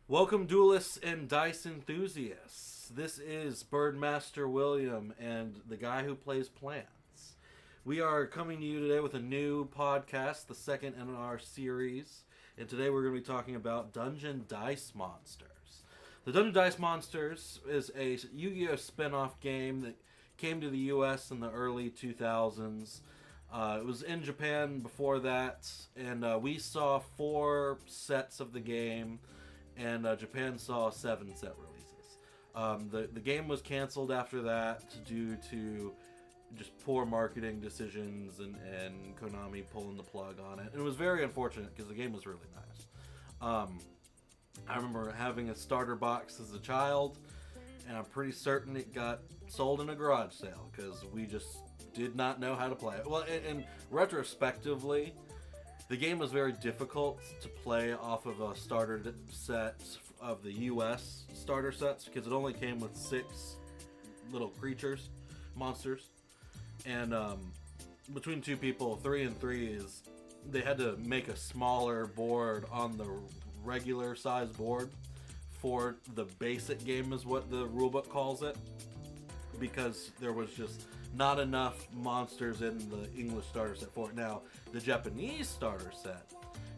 Welcome, duelists and dice enthusiasts. This is Birdmaster William and the guy who plays plants. We are coming to you today with a new podcast, the second in our series, and today we're going to be talking about Dungeon Dice Monsters. The Dungeon Dice Monsters is a Yu-Gi-Oh! Spin-off game that came to the U.S. in the early 2000s. It was in Japan before that, and we saw 4 sets of the game. And Japan saw 7 set releases. The game was canceled after that due to just poor marketing decisions and Konami pulling the plug on it. And it was very unfortunate because the game was really nice. I remember having a starter box as a child, and I'm pretty certain it got sold in a garage sale because we just did not know how to play it. Well, and retrospectively, the game was very difficult to play off of a starter set of the US starter sets because it only came with 6 little creatures, monsters. And between 2 people, 3 and 3 is they had to make a smaller board on the regular size board for the basic game is what the rulebook calls it, because there was just not enough monsters in the English starter set for it. Now, the Japanese starter set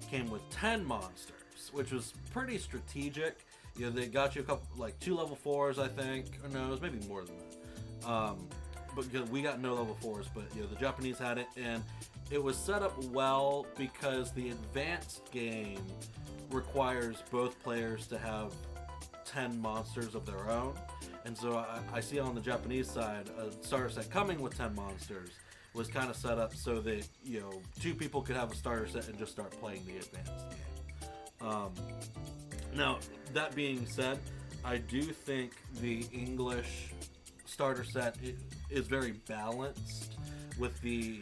came with 10 monsters, which was pretty strategic. You know, they got you a couple, like 2 level 4s, I think. Or no, it was maybe more than that. But we got no level 4s, but you know, the Japanese had it, and it was set up well because the advanced game requires both players to have 10 monsters of their own. And so I see on the Japanese side, a starter set coming with 10 monsters was kind of set up so that, you know, 2 people could have a starter set and just start playing the advanced game. Now, that being said, I do think the English starter set is very balanced with the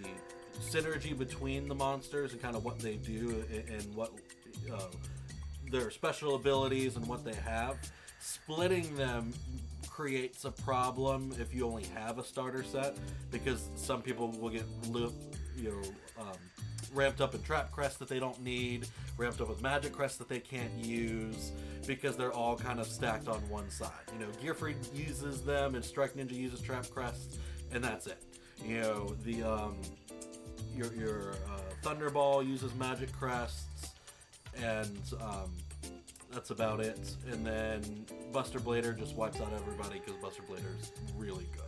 synergy between the monsters and kind of what they do and what their special abilities and what they have. Splitting them creates a problem if you only have a starter set, because some people will get ramped up in trap crests that they don't need, ramped up with magic crests that they can't use because they're all kind of stacked on one side. You know, Gearfried uses them and Strike Ninja uses trap crests, and that's it. You know, the your Thunderball uses magic crests, and that's about it. And then Buster Blader just wipes out everybody because Buster Blader is really good.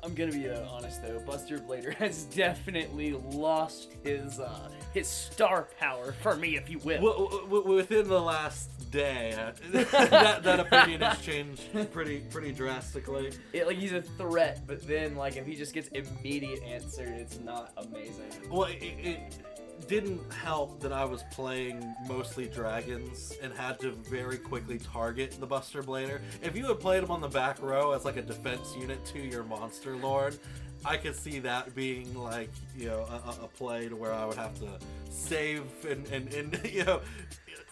I'm gonna be honest though, Buster Blader has definitely lost his star power for me, if you will. Within the last day, that opinion has changed pretty drastically. Like he's a threat, but then like if he just gets immediate answered, it's not amazing. Well, it didn't help that I was playing mostly dragons and had to very quickly target the Buster Blader. If you had played him on the back row as like a defense unit to your monster lord, I could see that being like, you know, a play to where I would have to save and you know,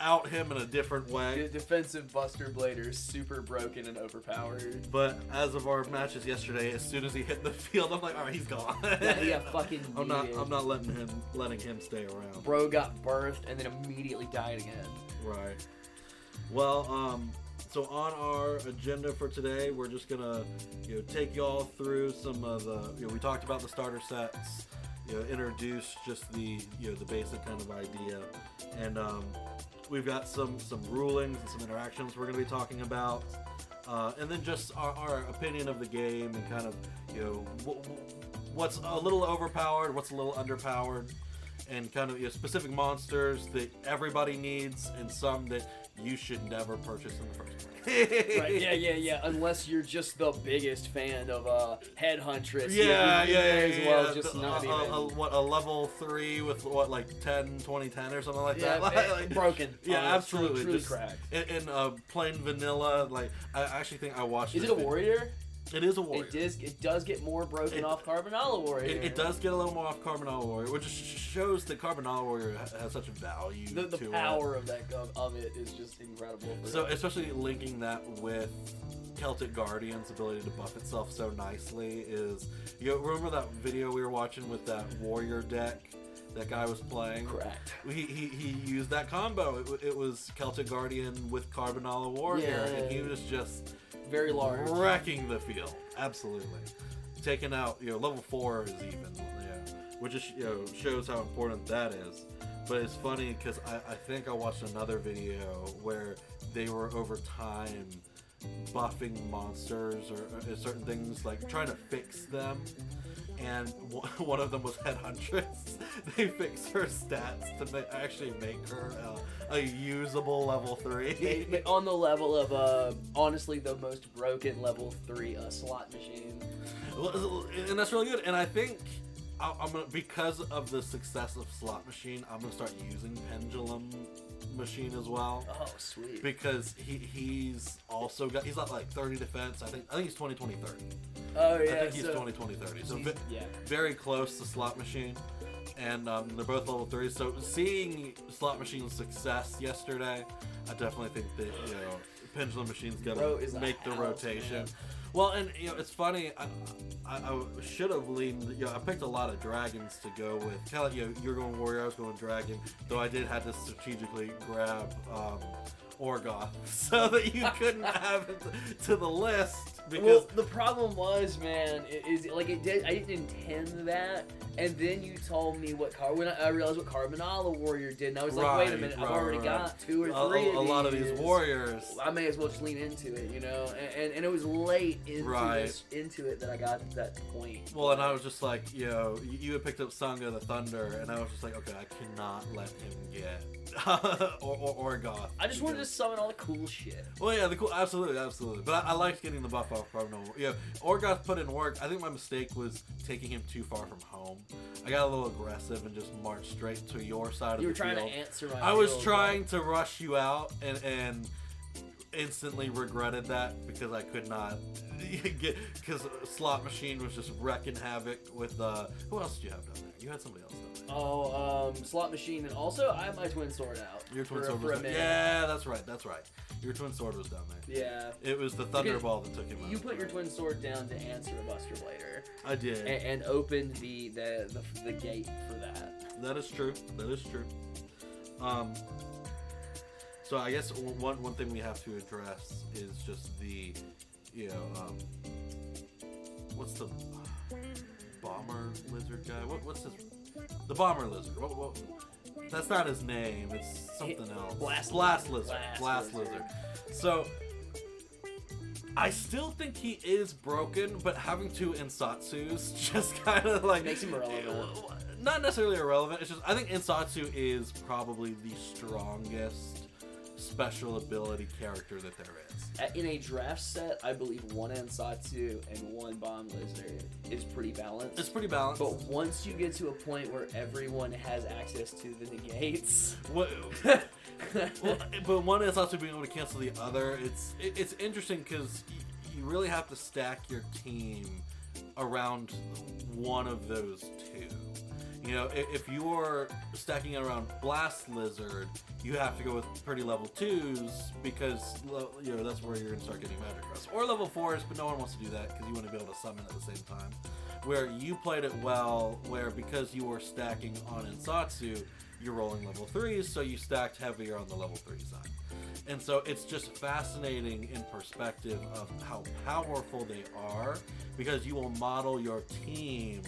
out him in a different way. The defensive Buster Blader is super broken and overpowered. But as of our matches yesterday, as soon as he hit the field, I'm like, all right, he's gone. Yeah, fucking. I'm not letting him stay around. Bro got birthed and then immediately died again. Right. Well, so on our agenda for today, we're just gonna, you know, take y'all through some of the, you know, we talked about the starter sets, you know, introduce just the, you know, the basic kind of idea, and we've got some rulings and some interactions we're gonna be talking about, and then just our opinion of the game and kind of, you know, what's a little overpowered, what's a little underpowered, and kind of, you know, specific monsters that everybody needs and some that you should never purchase in the first place. Right, yeah. Unless you're just the biggest fan of Headhuntress. Yeah. As well, just not even. A level 3 with what, like 10, 20, 10 or something like that. Like, broken. Yeah, absolutely. Truly just cracked. In plain vanilla, like I actually think I watched. Is it a warrior? It is a warrior. It does get more broken off Carbonella Warrior. It does get a little more off Carbonella Warrior, which shows that Carbonella Warrior has such a value to it. The power of it is just incredible. So especially linking that with Celtic Guardian's ability to buff itself so nicely is, you remember that video we were watching with that warrior deck that guy was playing. Correct. He used that combo. It was Celtic Guardian with Carbonala Warrior, and he was just very large, wrecking the field. Absolutely, taking out level 4 is even, which is shows how important that is. But it's funny because I think I watched another video where they were over time buffing monsters or certain things, like trying to fix them, and one of them was Headhuntress. They fixed her stats to actually make her a usable level 3. On the level of honestly the most broken level 3 slot machine. And that's really good. And I think I'm gonna, because of the success of Slot Machine, I'm gonna start using Pendulum Machine as well. Oh, sweet. Because he's also got, he's got like 30 defense. I think he's 20, 30. Oh yeah. I think he's 20, 30. So very close to Slot Machine, and they're both level 3. So seeing Slot Machine's success yesterday, I definitely think that Pendulum Machine's gonna make the rotation. Man. Well, and it's funny. I should have leaned. I picked a lot of dragons to go with. Kind of like you're going warrior, I was going dragon. Though I did have to strategically grab Orgoth so that you couldn't have it to the list. Because the problem was, man, is like I didn't intend that, and then you told me when I realized what Carbonala Warrior did, and I was like, wait a minute, I've already got 2 or 3 of these. A lot of these warriors. I may as well just lean into it, and it was late into it that I got to that point. Well, and I was just like, you had picked up Song of the Thunder, and I was just like, okay, I cannot let him get Orgoth. I just wanted to summon all the cool shit. Well, yeah, absolutely. But I liked getting the buff off Carbonala. Orgoth put in work. I think my mistake was taking him too far from home. I got a little aggressive and just marched straight to your side of the field. You were trying to answer my I was trying to rush you out and instantly regretted that because I could not get, because Slot Machine was just wrecking havoc with who else did you have down there? You had somebody else down there. Oh, Slot Machine, and also I have my twin sword out. Your twin sword was down. Yeah, that's right. Your twin sword was down there. Yeah. It was the Thunderball that took him out. You put your twin sword down to answer a Buster Blader. I did. And opened the gate for that. That is true. So I guess one thing we have to address is just the, what's the bomber lizard guy? What's his? The bomber lizard. What? That's not his name. It's something else. Blast lizard. So I still think he is broken, but having 2 Insatsus just kind of like makes him irrelevant. Not necessarily irrelevant. It's just I think Insatsu is probably the strongest special ability character that there is. In a draft set, I believe 1 Ansatsu and 1 Bomb Lizard is pretty balanced. It's pretty balanced. But once you get to a point where everyone has access to the negates... Well, but one Ansatsu being able to cancel the other, it's interesting because you really have to stack your team around one of those 2. If you're stacking it around Blast Lizard, you have to go with pretty level 2s because that's where you're gonna start getting Magic Crest. Or level 4s, but no one wants to do that because you want to be able to summon at the same time. Where you played it well, where because you were stacking on Insatsu, you're rolling level 3s, so you stacked heavier on the level 3 side. And so it's just fascinating in perspective of how powerful they are because you will model your team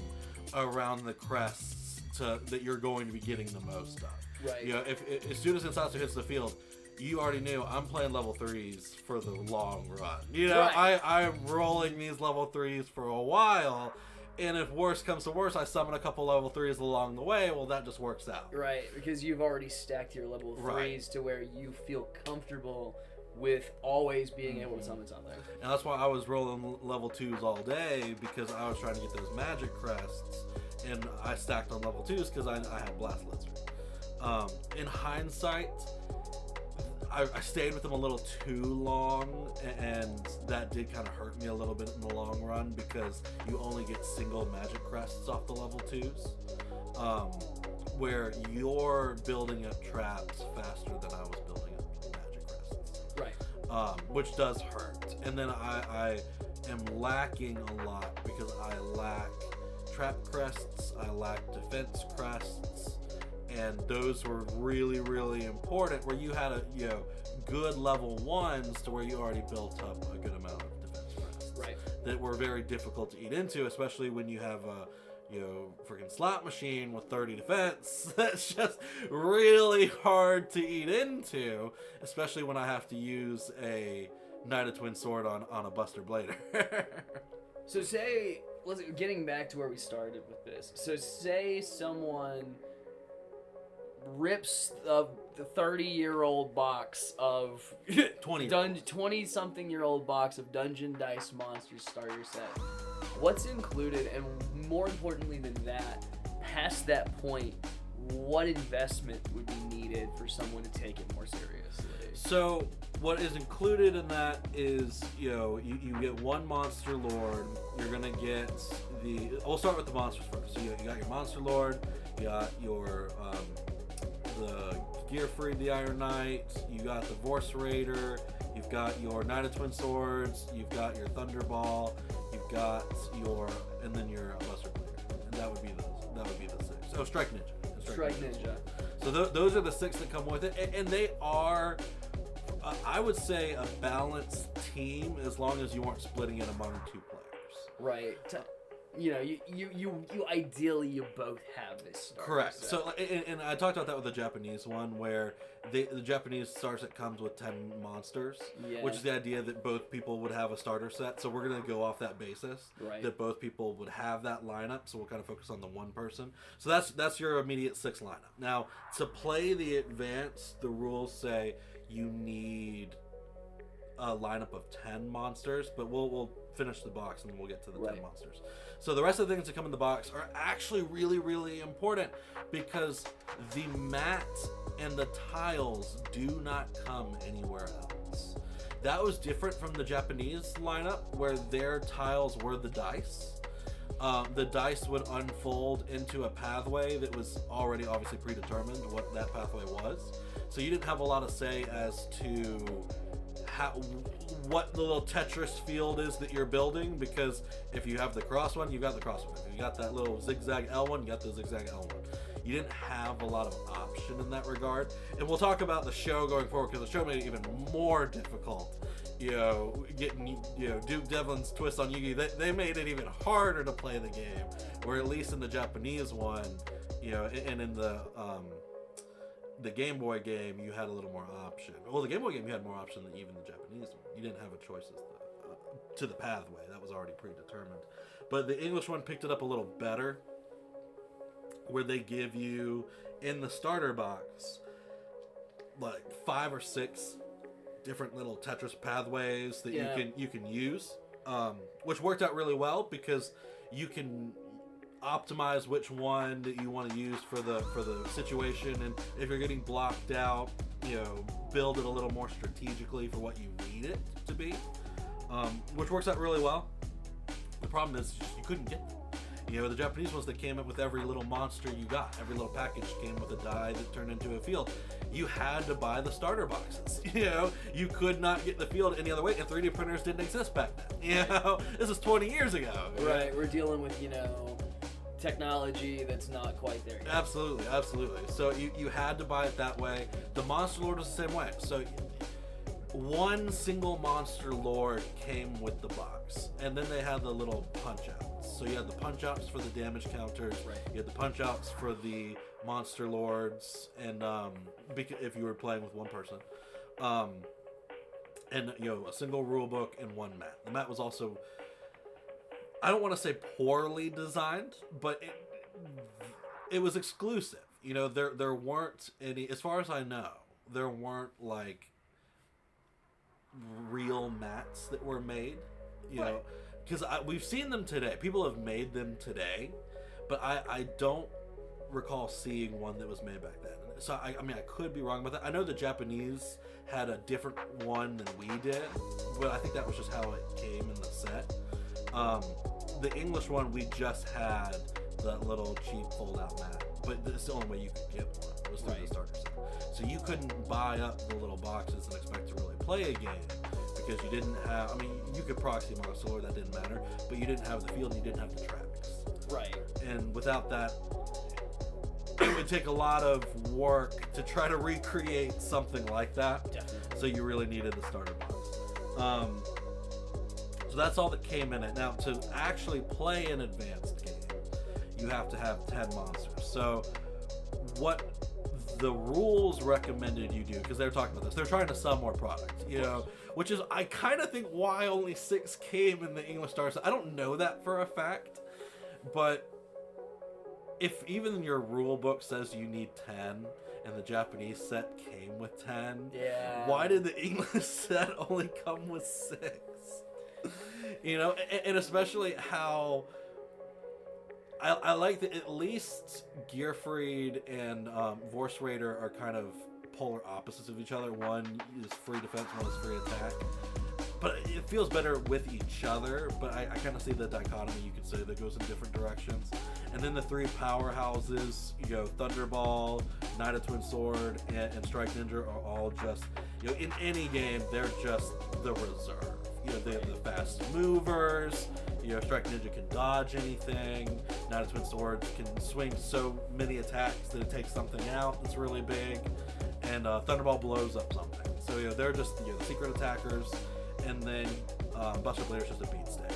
around the crests that you're going to be getting the most of. Right. If as soon as Insatsu hits the field, you already knew I'm playing level 3s for the long run. Right. I'm rolling these level 3s for a while, and if worse comes to worse, I summon a couple level 3s along the way. Well, that just works out. Right, because you've already stacked your level 3s to where you feel comfortable with always being able to summon something. And that's why I was rolling level 2s all day, because I was trying to get those magic crests, and I stacked on level 2s because I had Blast Lizard. In hindsight, I stayed with them a little too long, and that did kind of hurt me a little bit in the long run because you only get single magic crests off the level 2s, where you're building up traps faster than I was building up magic crests. Right. Which does hurt. And then I am lacking a lot because I lack trap crests, I lack defense crests, and those were really, really important. Where you had good level ones to where you already built up a good amount of defense rests, right? That were very difficult to eat into, especially when you have a freaking slot machine with 30 defense. That's just really hard to eat into, especially when I have to use a Knight of Twin Sword on a Buster Blader. So getting back to where we started with this. So say someone rips the 30-year-old box of 20-something-year-old box of Dungeon Dice Monsters starter set. What's included, and more importantly than that, past that point, what investment would be needed for someone to take it more seriously? So what is included in that is, you get one Monster Lord. You're gonna get we'll start with the monsters first. So you got your Monster Lord, you got your the Gearfried the Iron Knight, you got the Vorse Raider, you've got your Knight of Twin Swords, you've got your Thunderball, you've got and then your Buster Blader, and that would be the 6. Oh, Strike Ninja. Strike Ninja. So those are the 6 that come with it, and they are, I would say, a balanced team as long as you aren't splitting it among 2 players. Right. You ideally you both have this starter correct set. So and I talked about that with the Japanese one, where the Japanese starter set comes with 10 monsters, which is the idea that both people would have a starter set. So we're going to go off that basis, right, that both people would have that lineup. So we'll kind of focus on the one person. So that's your immediate 6 lineup. Now, to play the advanced, the rules say you need a lineup of 10 monsters, but we'll finish the box and then we'll get to the 10 monsters. So the rest of the things that come in the box are actually really, really important, because the mat and the tiles do not come anywhere else. That was different from the Japanese lineup, where their tiles were the dice. The dice would unfold into a pathway that was already obviously predetermined what that pathway was. So you didn't have a lot of say as to what the little Tetris field is that you're building, because if you have the cross one, you've got the cross one. If you got that little zigzag L one, you got the zigzag L one. You didn't have a lot of option in that regard. And we'll talk about the show going forward, because the show made it even more difficult. Getting Duke Devlin's twist on Yu-Gi-Oh! They made it even harder to play the game. Where at least in the Japanese one, and in the Game Boy game, you had a little more option. Well, the Game Boy game, you had more option than even the Japanese one. You didn't have a choice to the pathway. That was already predetermined. But the English one picked it up a little better, where they give you, in the starter box, like 5 or 6 different little Tetris pathways that you can use, which worked out really well, because you can optimize which one that you want to use for the situation, and if you're getting blocked out, build it a little more strategically for what you need it to be, which works out really well. The problem is you couldn't get them. The Japanese ones that came up with every little monster you got, every little package came with a die that turned into a field. You had to buy the starter boxes. You could not get the field any other way, and 3D printers didn't exist back then. This is 20 years ago. Right, we're dealing with technology that's not quite there yet. Absolutely. So you had to buy it that way. The Monster Lord was the same way. So one single Monster Lord came with the box, and then they had the little punch outs. So you had the punch outs for the damage counters, right. You had the punch outs for the Monster Lords, and if you were playing with one person, and a single rule book and one mat. The mat was also, I don't want to say poorly designed, but it was exclusive. There weren't any, as far as I know, there weren't like real mats that were made, because we've seen them today. People have made them today, but I don't recall seeing one that was made back then. So I could be wrong about that. I know the Japanese had a different one than we did, but I think that was just how it came in the set. The English one, we just had that little cheap fold-out mat, but it's the only way you could get one, was through the starter set. So you couldn't buy up the little boxes and expect to really play a game, because you didn't have, you could proxy Monster Lord, that didn't matter, but you didn't have the field and you didn't have the tracks. Right. And without that, would take a lot of work to try to recreate something like that. Definitely. So you really needed the starter box. So that's all that came in it. Now, to actually play an advanced game, you have to have 10 monsters. So what the rules recommended you do, because they're talking about this, they're trying to sell more product, you know, which is, I kind of think why only 6 came in the English Star Set. I don't know that for a fact, but if even your rule book says you need 10 and the Japanese set came with 10, Yeah. why did the English set only come with 6? You know, and especially how I like that at least Gearfried and Vorse Raider are kind of polar opposites of each other. One is free defense, one is free attack. But it feels better with each other, but I kind of see the dichotomy, you could say, that goes in different directions. And then the 3 powerhouses, you know, Thunderball, Knight of Twin Sword, and Strike Ninja are all just, you know, in any game, they're just the reserve. You know, they have the fast movers, you know, Strike Ninja can dodge anything, Knight of Twin Swords can swing so many attacks that it takes something out that's really big, and Thunderball blows up something. So, you know, they're just, you know, the secret attackers, and then Buster Blader's just a beat stick.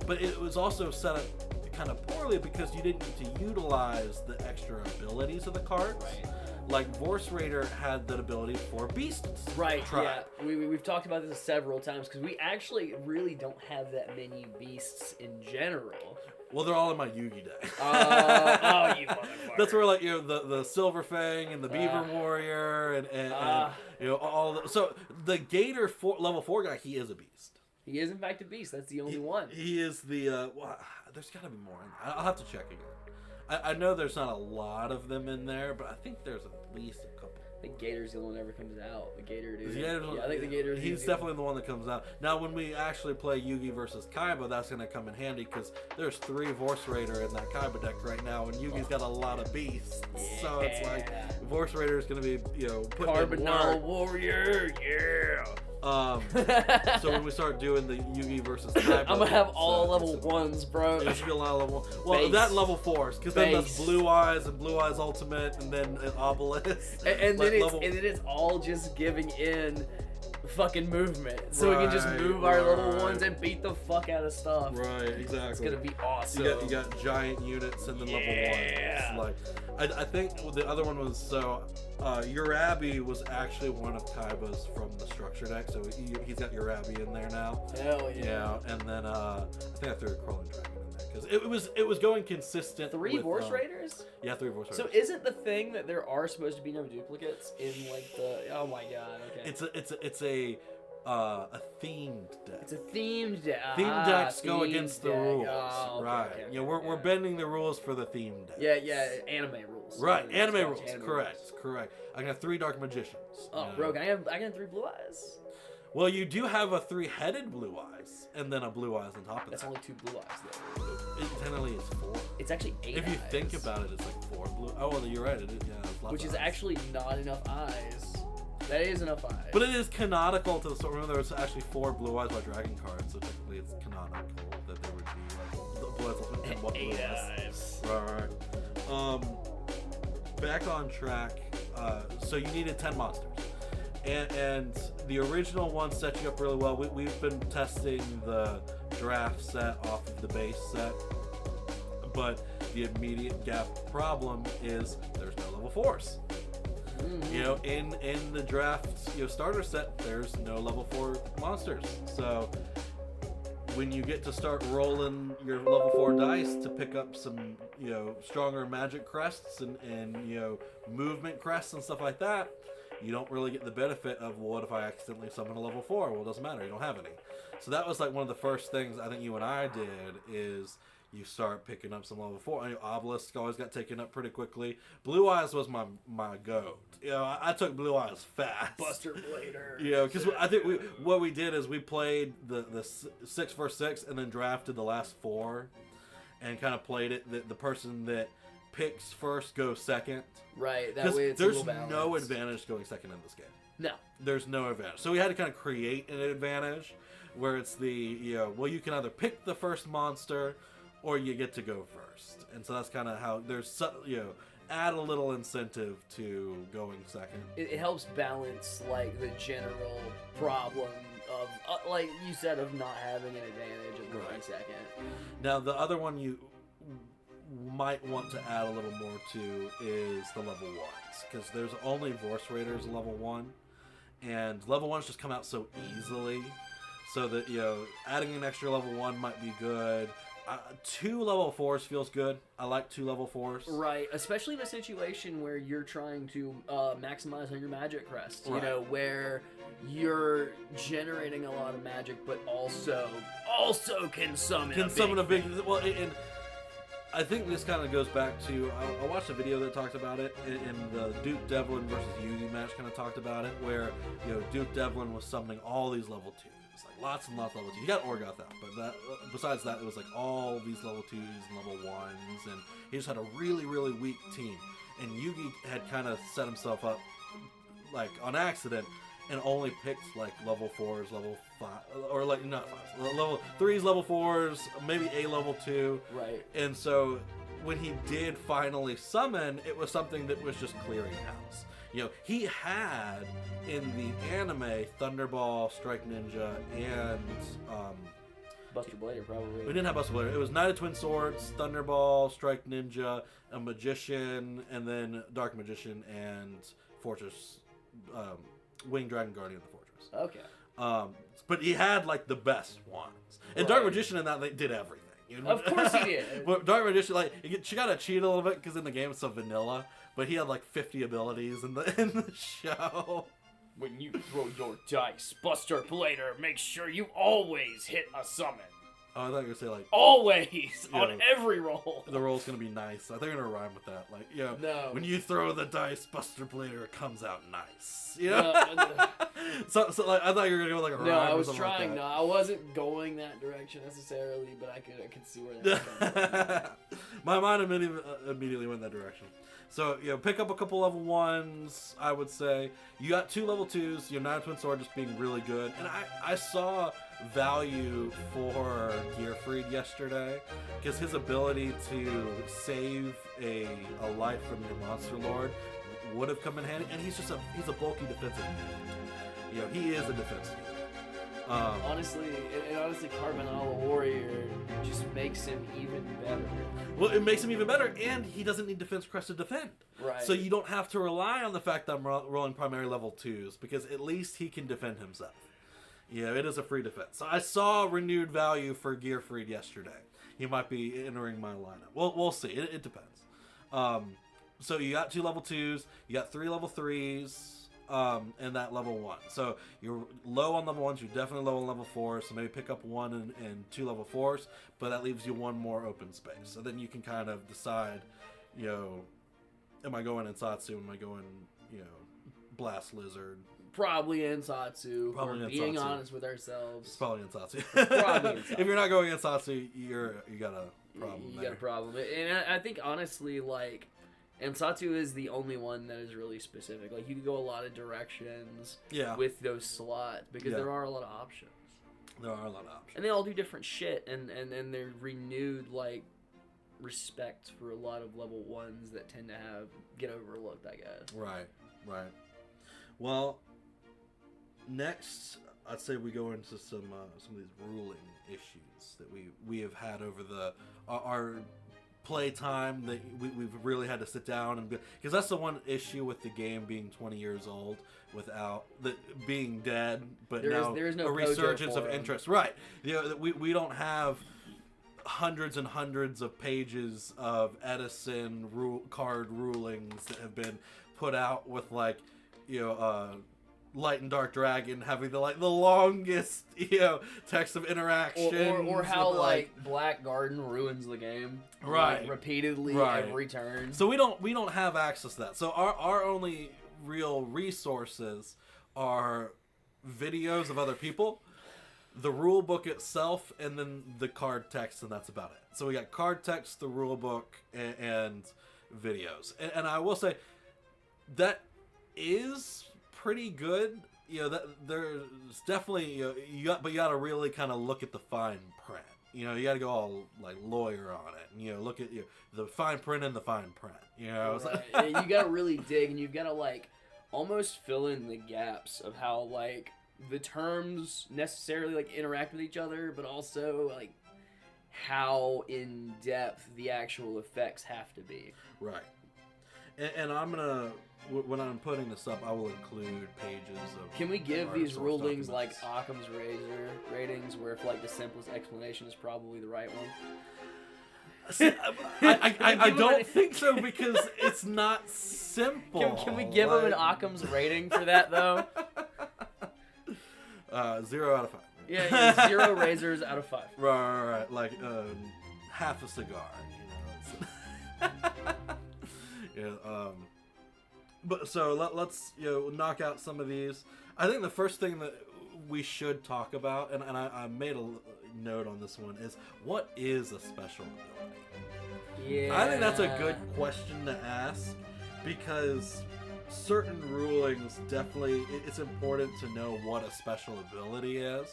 But it was also set up kind of poorly because you didn't get to utilize the extra abilities of the cards. Right. Like Vorse Raider had that ability for beasts. Right, yeah. We've talked about this several times because we actually really don't have that many beasts in general. Well, they're all in my Yugi deck. Oh, you motherfucker. That's where, like, you know, the Silver Fang and the Beaver Warrior and you know, all the, so the Gator level 4 guy, he is a beast. He is in fact a beast. That's the only one. He is the well, there's got to be more. I'll have to check again. I know there's not a lot of them in there, but I think there's at least a couple. I think Gator's the one that never comes out. The Gator dude. Yeah, I think the Gator. He's definitely the one that comes out. Now, when we actually play Yugi versus Kaiba, that's going to come in handy because there's 3 Vorse Raider in that Kaiba deck right now, and Yugi's got a lot of beasts. Yeah. So it's like Vorse Raider is going to be, you know, putting Carbonell Warrior, yeah. So when we start doing the Yugi versus Kaiba, I'm gonna have all level 1s, bro. It should be a lot of level 1. Well, Base. that level 4s, because then that's Blue Eyes and Blue Eyes Ultimate, and then an Obelisk. And then it's all just giving in fucking movement, so we can just move our level 1s and beat the fuck out of stuff. Right, exactly. It's gonna be awesome. You got giant units and then level 1s. Like, I think the other one was Urabi was actually one of Kaiba's from the structure deck, so he's got Urabi in there now. Hell yeah. Yeah, and then I think I threw a Crawling Dragon in there because it was going consistent. 3 Vorse Raiders? Yeah, 3 Vorse Raiders. So isn't the thing that there are supposed to be no duplicates in like the? Oh my god. Okay. It's a themed deck. It's a themed deck. Themed decks go against the rules, oh, right? Okay, you know, we're bending the rules for the themed deck. Yeah, anime rules. Right, anime rules. Correct. I got 3 Dark Magicians. Oh, Rogue, I got 3 Blue Eyes. Well, you do have a 3-headed Blue Eyes, and then a Blue Eyes on top of that. That's only 2 Blue Eyes though. It technically is 4. It's actually 8 If you eyes. think about it, it's like 4 blue. Oh, well, you're right. It is, yeah, which is actually not enough eyes. That is enough eyes. But it is canonical to the story. Remember, there's actually 4 Blue Eyes by Dragon cards, so technically it's canonical that there would be like the Blue Eyes and what Blue 8 Eyes. eyes. Right. Back on track. So you needed 10 monsters, and the original one set you up really well. We've been testing the draft set off of the base set, but the immediate gap problem is there's no level 4s. Mm-hmm. You know, in the draft, you know, starter set, there's no level 4 monsters. So when you get to start rolling your level 4 dice to pick up some, you know, stronger magic crests and you know, movement crests and stuff like that, you don't really get the benefit of, well, what if I accidentally summon a level 4? Well, it doesn't matter. You don't have any. So that was like one of the first things I think you and I did is you start picking up some level 4. I mean, Obelisk always got taken up pretty quickly. Blue Eyes was my goat. You know, I took Blue Eyes fast. Buster Blader. You know, because I think what we did is we played the 6 versus 6 and then drafted the last 4 and kind of played it. The person that picks first goes second. Right, that way it's there's a little no balanced. advantage going second in this game. No. There's no advantage. So we had to kind of create an advantage where it's the, you know, well, you can either pick the first monster or you get to go first. And so that's kind of how there's, you know, add a little incentive to going second. It helps balance like the general problem of like you said, of not having an advantage of going second. Now the other one you might want to add a little more to is the level 1s, because there's only Vorse Raiders level 1, and level 1s just come out so easily, so that, you know, adding an extra level 1 might be good. 2 level 4s feels good. I like 2 level 4s. Right, especially in a situation where you're trying to maximize on your magic crest. You know, where you're generating a lot of magic, but also can summon a big well, and I think this kind of goes back to I watched a video that talked about it, and the Duke Devlin versus Yugi match kind of talked about it, where, you know, Duke Devlin was summoning all these level 2s, like lots and lots of level 2s. You got Orgoth out, but that besides that, it was like all these level 2s and level 1s, and he just had a really, really weak team. And Yugi had kind of set himself up like on accident, and only picked like level 4s, level 5, or like not 5s, level 3s, level 4s, maybe a level 2. Right. And so when he did finally summon, it was something that was just clearing house. You know, he had in the anime Thunderball, Strike Ninja, and Buster Blader probably. we didn't have Buster Blader. It was Knight of Twin Swords, Thunderball, Strike Ninja, a Magician, and then Dark Magician and Fortress. Winged Dragon Guardian of the Fortress. Okay. But he had like the best ones, and Dark Magician in that they did everything. You know? Of course he did. But Dark Magician, like, she got to cheat a little bit because in the game it's so vanilla. But he had like 50 abilities in the show. When you throw your dice, Buster Blader, make sure you always hit a summon. Oh, I thought you were gonna say like always Yeah. on every roll. the roll's gonna be nice. I think they're gonna rhyme with that. Like, you know, No. when you throw the dice, Buster Blader, it comes out nice. You know. No. so like I thought you were gonna go like a rhyme. No, I or was something trying. Like No, I wasn't going that direction necessarily, but I could see where that was coming from. My mind immediately went that direction. So, you know, pick up a couple level 1s, I would say. You got 2 level 2s, your Knight of Twin Sword just being really good. And I saw value for Gearfried yesterday, because his ability to save a life from your Monster Lord would have come in handy. And he's a bulky defensive unit. You know, he is a defensive unit. Honestly, Carbonella Warrior just makes him even better. Well, it makes him even better, and he doesn't need Defense Crest to defend. Right. So you don't have to rely on the fact that I'm rolling primary level 2s, because at least he can defend himself. Yeah, it is a free defense. So I saw renewed value for Gearfried yesterday. He might be entering my lineup. Well, we'll see. It depends. So you got 2 level 2s, you got 3 level 3s. And that level 1. So you're low on level 1s, you're definitely low on level 4s, so maybe pick up 1 and 2 level 4s, but that leaves you 1 more open space. So then you can kind of decide, you know, am I going Ensatsu, am I going, you know, Blast Lizard? Probably Ensatsu. Probably We're being Ensatsu. honest with ourselves. It's probably Ensatsu. Probably Ensatsu. If you're not going Ensatsu, you got a problem You there. got a problem. And I think, honestly, like, Ensatsu is the only one that is really specific. Like, you can go a lot of directions with those slots, because there are a lot of options. There are a lot of options. And they all do different shit, and they're renewed, like, respect for a lot of level 1s that tend to get overlooked, I guess. Right. Well, next, I'd say we go into some of these ruling issues that we have had over our play time, that we've really had to sit down and, because that's the one issue with the game being 20 years old without being dead, but there is no a resurgence of interest. Right. You know, we don't have hundreds and hundreds of pages of Edison card rulings that have been put out with, like, you know, Light and Dark Dragon having the longest, you know, text of interaction, or how like Black Garden ruins the game, right, like, repeatedly every turn. So we don't have access to that. So our only real resources are videos of other people, the rule book itself, and then the card text, and that's about it. So we got card text, the rule book, and videos. And I will say that is pretty good. You know, that there's definitely, you know, but you got to really kind of look at the fine print. You know, you got to go all like lawyer on it. And, you know, look at the fine print and the fine print. You know, it's Right. And you got to really dig, and you've got to like almost fill in the gaps of how like the terms necessarily like interact with each other, but also like how in depth the actual effects have to be. right. And I'm gonna, when I'm putting this up, I will include pages of. Can we give our these source rulings like documents. Occam's razor ratings, where if like the simplest explanation is probably the right one? I don't think so, because it's not simple. Can we give them an Occam's rating for that though? 0 out of 5. Yeah, 0 razors out of 5. Right. Like half a cigar. You know. Yeah. But so let's knock out some of these. I think the first thing that we should talk about, and I made a note on this one, is what is a special ability? Yeah. I think that's a good question to ask, because certain rulings definitely, it's important to know what a special ability is.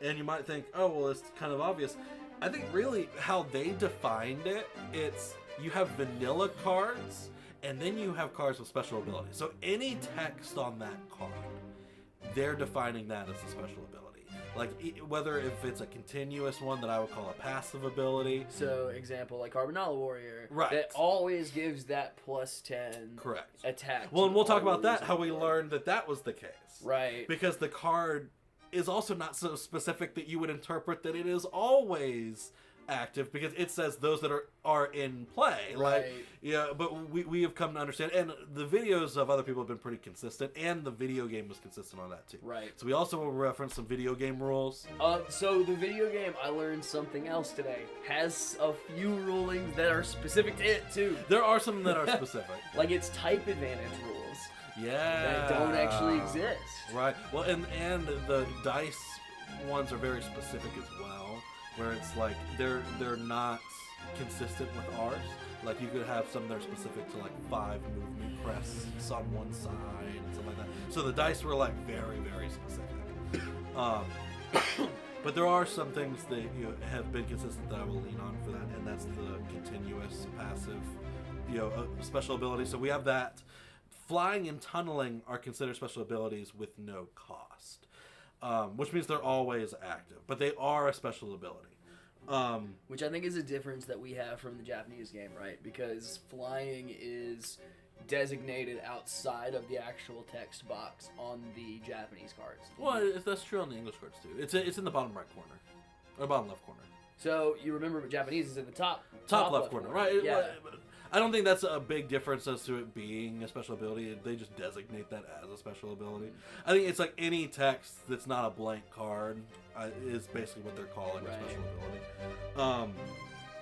And you might think, oh, well, it's kind of obvious. I think really how they defined it, it's you have vanilla cards, and then you have cards with special abilities. So any text on that card, they're defining that as a special ability. Like, whether if it's a continuous one that I would call a passive ability. So, example, like Carbonella Warrior. Right. That always gives that +10 Correct. attack. Well, and we'll talk about always that, how we on. learned that was the case. Right. Because the card is also not so specific that you would interpret that it is always active, because it says those that are in play. Right. Like, yeah, but we have come to understand, and the videos of other people have been pretty consistent, and the video game was consistent on that too. Right. So we also will reference some video game rules. So the video game, I learned something else today, has a few rulings that are specific to it too. There are some that are specific. Like its type advantage rules. Yeah. That don't actually exist. Right. Well, and the dice ones are very specific as well, where it's like they're not consistent with ours. Like, you could have some that are specific to like 5 movement crests on one side and stuff like that. So the dice were like very, very specific. But there are some things that have been consistent that I will lean on for that, and that's the continuous passive, special ability. So we have that. Flying and tunneling are considered special abilities with no cost, which means they're always active, but they are a special ability. Which I think is a difference that we have from the Japanese game, right? Because flying is designated outside of the actual text box on the Japanese cards. Well, that's true on the English cards too. It's in the bottom right corner, or bottom left corner. So you remember, Japanese is in the top left corner, right? Yeah. I don't think that's a big difference as to it being a special ability. They just designate that as a special ability. I think it's like any text that's not a blank card is basically what they're calling a special ability.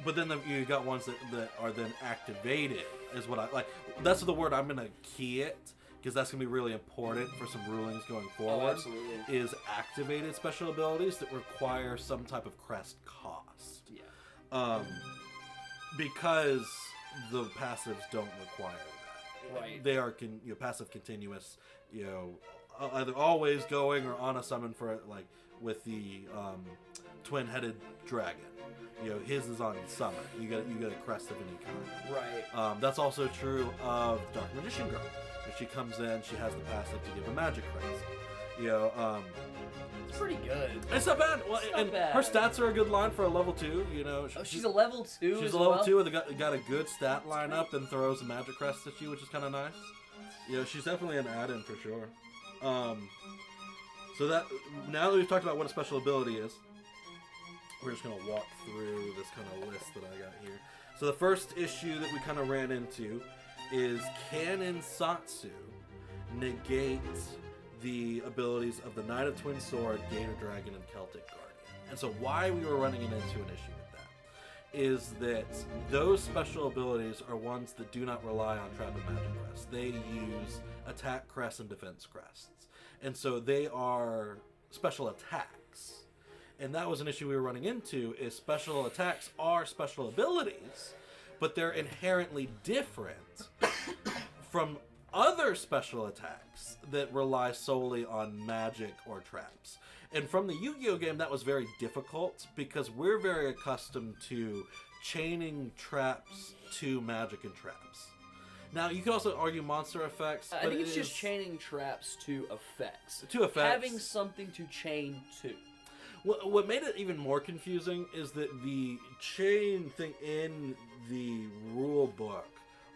But then you got ones that are then activated, is what I like. That's the word I'm going to key it, because that's going to be really important for some rulings going forward. Oh, absolutely. Is activated special abilities that require some type of crest cost. Yeah. Because the passives don't require that. Right. They are passive continuous, either always going or on a summon for it, like with the twin-headed dragon. His is on summon. You get a crest of any kind. Right. That's also true of Dark Magician Girl. If she comes in, she has the passive to give a magic crest. It's pretty good. It's not bad. Well, It's not and bad. her stats are a good line for a level 2. She's a level 2. She's as a level well? 2 and got a good stat lineup and throws a magic crest at you, which is kind of nice. She's definitely an add-in for sure. So that now that we've talked about what a special ability is, we're just gonna walk through this kind of list that I got here. So the first issue that we kind of ran into is, can Satsu negate the abilities of the Knight of Twin Sword, Gator Dragon, and Celtic Guardian? And so why we were running into an issue with that is that those special abilities are ones that do not rely on trap and magic crests. They use attack crests and defense crests. And so they are special attacks. And that was an issue we were running into, is special attacks are special abilities, but they're inherently different from other special attacks that rely solely on magic or traps. And from the Yu-Gi-Oh game, that was very difficult because we're very accustomed to chaining traps to magic and traps. Now, you can also argue monster effects. I think it's just chaining traps to effects. To effects. Having something to chain to. What made it even more confusing is that the chain thing in the rule book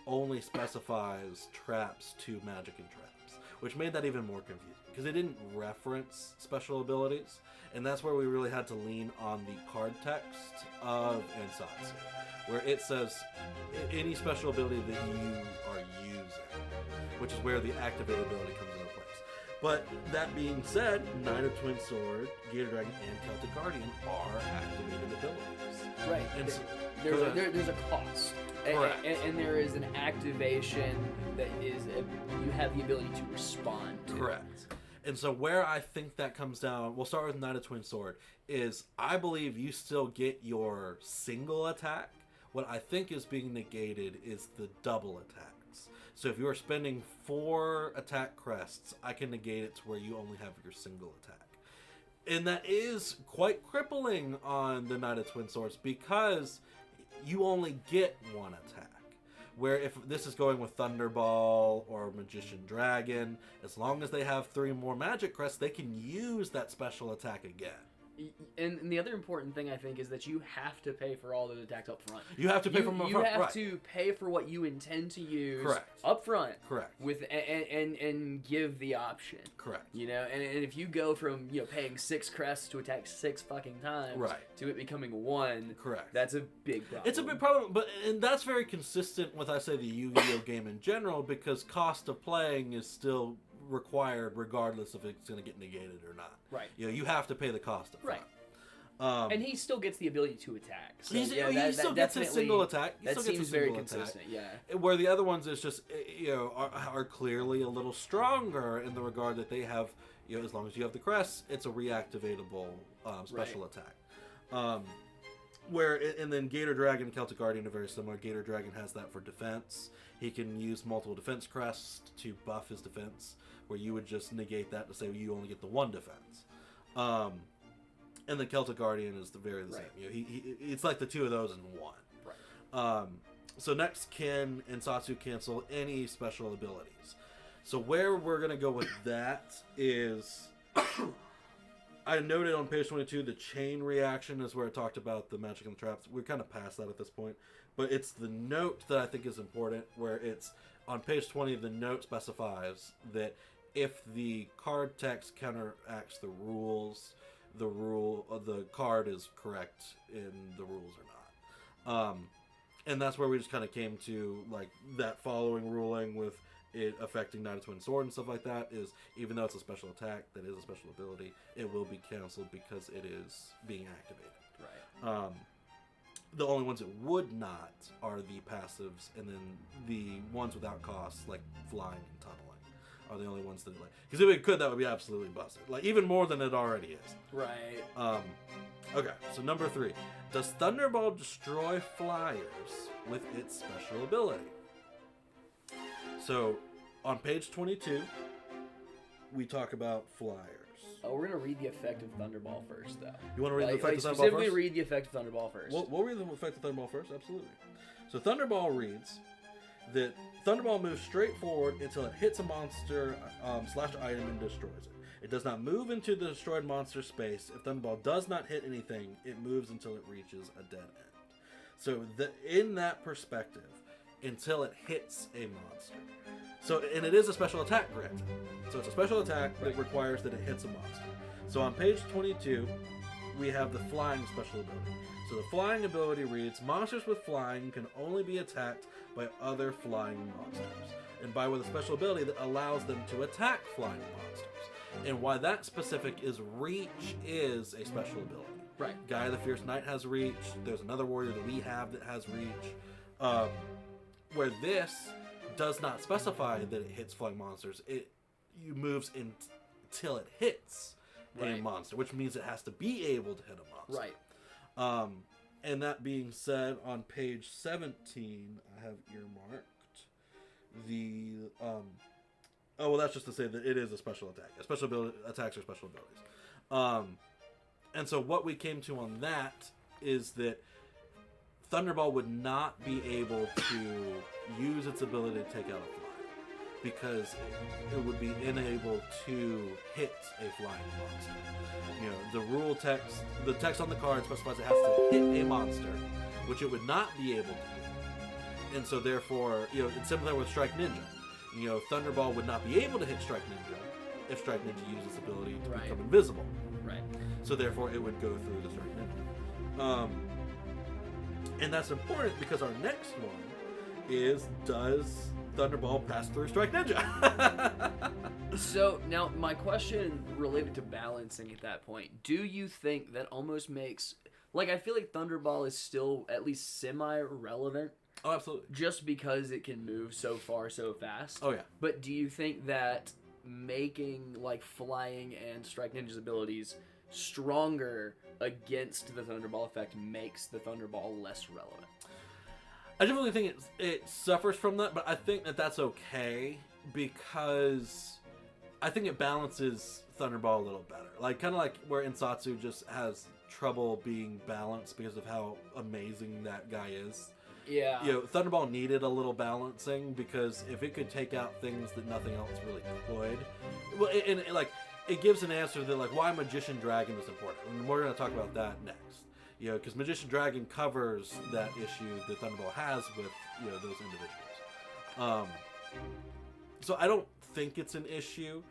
only specifies traps to magic and traps, which made that even more confusing because it didn't reference special abilities, and that's where we really had to lean on the card text of Ansatsu, where it says any special ability that you are using, which is where the activate ability comes into place. But that being said, Knight of Twin Sword, Gator Dragon, and Celtic Guardian are activated abilities. Right. And there's a cost. Correct. And there is an activation that is you have the ability to respond to. Correct. And so where I think that comes down, we'll start with Knight of Twin Sword, is I believe you still get your single attack. What I think is being negated is the double attacks. So if you're spending 4 attack crests, I can negate it to where you only have your single attack. And that is quite crippling on the Knight of Twin Swords because you only get 1 attack. Where if this is going with Thunderball or Magician Dragon, as long as they have 3 more magic crests, they can use that special attack again. And the other important thing I think is that you have to pay for all those attacks up front. You have to pay for them up front. You have to pay for what you intend to use up front. Correct. With and give the option. Correct. You know, and if you go from paying 6 crests to attack 6 fucking times to it becoming 1, correct. That's a big problem. It's a big problem, and that's very consistent with I say the Yu-Gi-Oh game in general because cost of playing is still required regardless if it's going to get negated or not. Right. You have to pay the cost of right. And he still gets the ability to attack. So, he still gets his single attack. That seems very consistent. Yeah. Where the other ones is just are clearly a little stronger in the regard that they have as long as you have the crest, it's a reactivatable special attack. And then Gator Dragon and Celtic Guardian are very similar. Gator Dragon has that for defense. He can use multiple defense crests to buff his defense, where you would just negate that to say you only get the 1 defense. And the Celtic Guardian is the same. It's like the 2 of those in 1. Right. So next, can Ansatsu cancel any special abilities? So where we're going to go with that is... I noted on page 22 the chain reaction is where it talked about the magic and the traps. We're kind of past that at this point. But it's the note that I think is important, where it's on page 20, the note specifies that if the card text counteracts the rules, the card is correct in the rules or not. And that's where we just kind of came to like that following ruling with it affecting Knight of Twin Sword and stuff like that is, even though it's a special attack, that is a special ability, it will be canceled because it is being activated. Right. The only ones that would not are the passives, and then the ones without costs, like flying and tunneling, are the only ones that like. Because if it could, that would be absolutely busted. Like even more than it already is. Right. Okay. So number 3, does Thunderball destroy flyers with its special ability? So, on page 22, we talk about flyers. Oh, we're going to read the effect of Thunderball first, though. You want to read the effect of Thunderball first? Specifically read the effect of Thunderball first. We'll read the effect of Thunderball first, absolutely. So, Thunderball reads that Thunderball moves straight forward until it hits a monster / item and destroys it. It does not move into the destroyed monster space. If Thunderball does not hit anything, it moves until it reaches a dead end. So, in that perspective, until it hits a monster. So, and it is a special attack, granted. So it's a special attack that requires that it hits a monster. So on page 22, we have the flying special ability. So the flying ability reads, monsters with flying can only be attacked by other flying monsters. And by with a special ability that allows them to attack flying monsters. And why that specific is reach is a special ability. Right. Guy the Fierce Knight has reach. There's another warrior that we have that has reach. Where this does not specify that it hits flying monsters. It moves until it hits a monster, which means it has to be able to hit a monster. Right. And that being said, on page 17, I have earmarked, the oh well, that's just to say that it is a special attack. A special ability attacks are special abilities. And so what we came to on that is that Thunderball would not be able to use its ability to take out a flyer because it would be unable to hit a flying monster. You know, the text on the card specifies it has to hit a monster, which it would not be able to do. And so therefore, you know, it's similar with Strike Ninja. You know, Thunderball would not be able to hit Strike Ninja if Strike Ninja used its ability to become invisible. Right. So therefore, it would go through the Strike Ninja. And that's important because our next one is, does Thunderball pass through Strike Ninja? So now my question related to balancing at that point, do you think that almost makes, like, I feel like Thunderball is still at least semi-relevant? Oh, absolutely. Just because it can move so far so fast. Oh, yeah. But do you think that making, like, flying and Strike Ninja's abilities stronger against the Thunderball effect makes the Thunderball less relevant? I definitely think it suffers from that, but I think that that's okay because I think it balances Thunderball a little better. Like, kind of like where Insatsu just has trouble being balanced because of how amazing that guy is. Yeah. You know, Thunderball needed a little balancing because if it could take out things that nothing else really could, well, it gives an answer that, like, why Magician Dragon is important. And we're going to talk about that next. You know, because Magician Dragon covers that issue that Thunderball has with, you know, those individuals. So I don't think it's an issue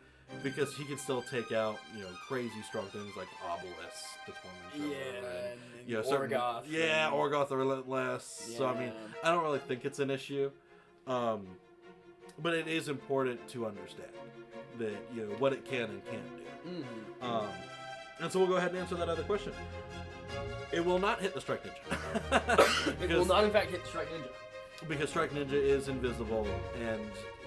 because he can still take out, you know, crazy strong things like Obelisk, the Tormentor, and you know, Orgoth. Orgoth the Relentless. Yeah. So I mean, I don't really think it's an issue, but it is important to understand that, you know, what it can and can't do. Mm-hmm. And so we'll go ahead and answer that other question. It will not hit the Strike Ninja. It will not, in fact, hit Strike Ninja. Because Strike Ninja is invisible, and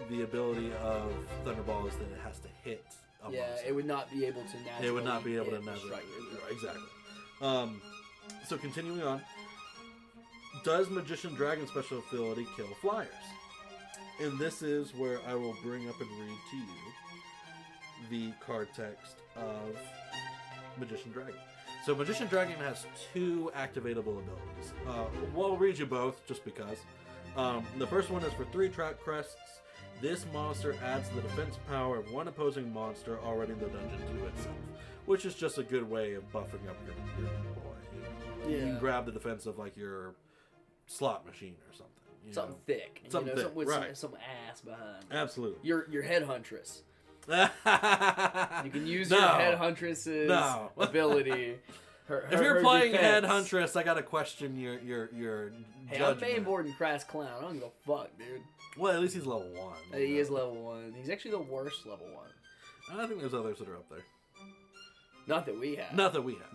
the ability of Thunderball is that it has to hit a monster. It would not be able to naturally. It would not be able to naturally. Strike Ninja. Exactly. So continuing on, does Magician Dragon special ability kill flyers? And this is where I will bring up and read to you the card text of Magician Dragon. So Magician Dragon has 2 activatable abilities. We'll read you both just because. The first one is for 3 track crests. This monster adds the defense power of one opposing monster already in the dungeon to itself, which is just a good way of buffing up your boy. You can grab the defense of, like, your slot machine or something. Something thick. Something thick, with right. some ass behind it. Absolutely. Your head huntress. You can use your head huntress's ability. If you're playing defense. head huntress, I gotta question your Hey, judgment. I'm mainboarding Crass Clown. I don't give a fuck, dude. Well, at least he's level 1. He is level 1. He's actually the worst level 1. I think there's others that are up there. Not that we have. Not that we have.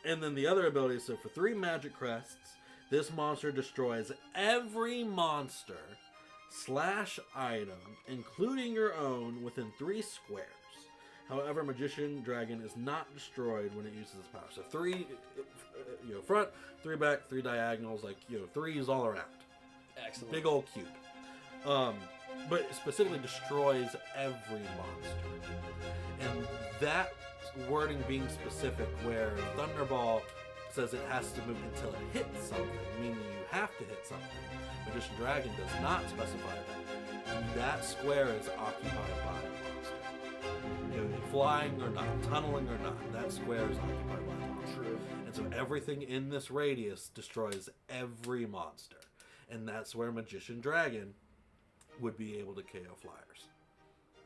And then the other ability, so for 3 magic crests, this monster destroys every monster / item, including your own, within 3 squares. However, Magician Dragon is not destroyed when it uses its power. So 3, front, 3 back, 3 diagonals, like, 3s all around. Excellent. Big old cube. But it specifically destroys every monster. And that wording being specific, where Thunderball says it has to move until it hits something, meaning you have to hit something. Magician Dragon does not specify that. That square is occupied by a monster. Flying or not, tunneling or not, that square is occupied by a monster. True. And so everything in this radius destroys every monster. And that's where Magician Dragon would be able to KO flyers.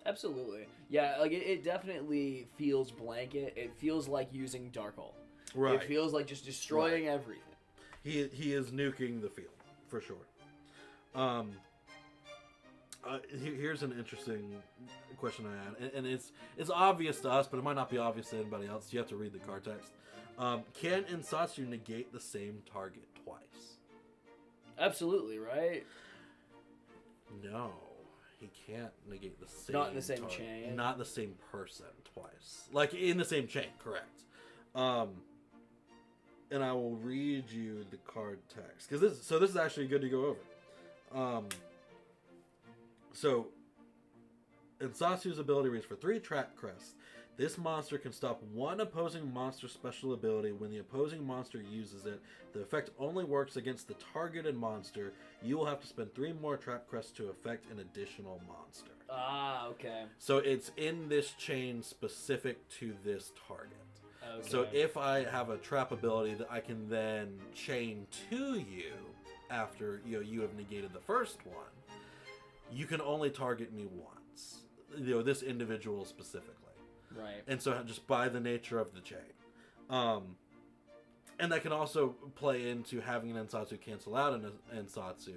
Absolutely. Yeah, like it definitely feels blanket. It feels like using Darkhold. Right. It feels like just destroying everything. He is nuking the field, for sure. Here's an interesting question I had, and it's obvious to us, but it might not be obvious to anybody else. You have to read the card text. Can Insatsu negate the same target twice? Absolutely, right? No, he can't negate the same. Not in the same chain. Not the same person twice. Like in the same chain, correct? and I will read you the card text because this is actually good to go over. So, Ensatsu's ability reads for 3 Trap Crests. This monster can stop one opposing monster's special ability. When the opposing monster uses it, the effect only works against the targeted monster. You will have to spend 3 more Trap Crests to affect an additional monster. Ah, okay. So it's in this chain specific to this target. Okay. So if I have a trap ability that I can then chain to you after you have negated the first one, you can only target me once. This individual specifically. Right. And so just by the nature of the chain. And that can also play into having an Ensatsu cancel out an Ensatsu.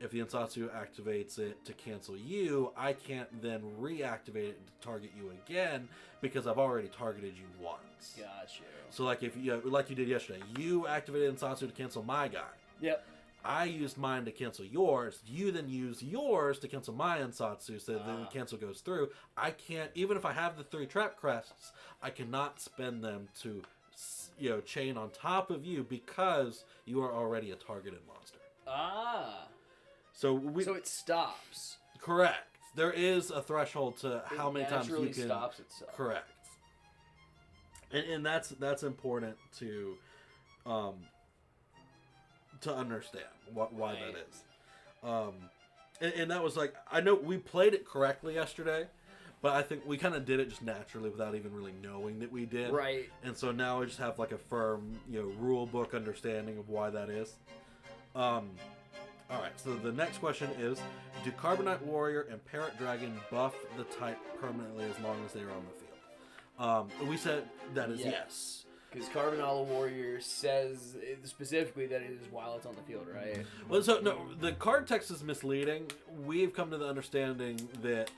If the Ensatsu activates it to cancel you, I can't then reactivate it to target you again because I've already targeted you once. Got you. So like if you like you did yesterday, you activated Ensatsu to cancel my guy. Yep. I used mine to cancel yours. You then use yours to cancel my Ensatsu, so the cancel goes through. I can't, even if I have the 3 Trap Crests, I cannot spend them to, chain on top of you because you are already a targeted monster. Ah. So it stops. Correct. There is a threshold to how many times you can. Stops itself. Correct. And that's important to understand why that is. And that was like, I know we played it correctly yesterday, but I think we kind of did it just naturally without even really knowing that we did. Right. And so now we just have like a firm, rule book understanding of why that is. All right, so the next question is, do Carbonite Warrior and Parrot Dragon buff the type permanently as long as they are on the field? We said that is yes. Because Carbonite Warrior says specifically that it is while it's on the field, right? Well, so no, the card text is misleading. We've come to the understanding that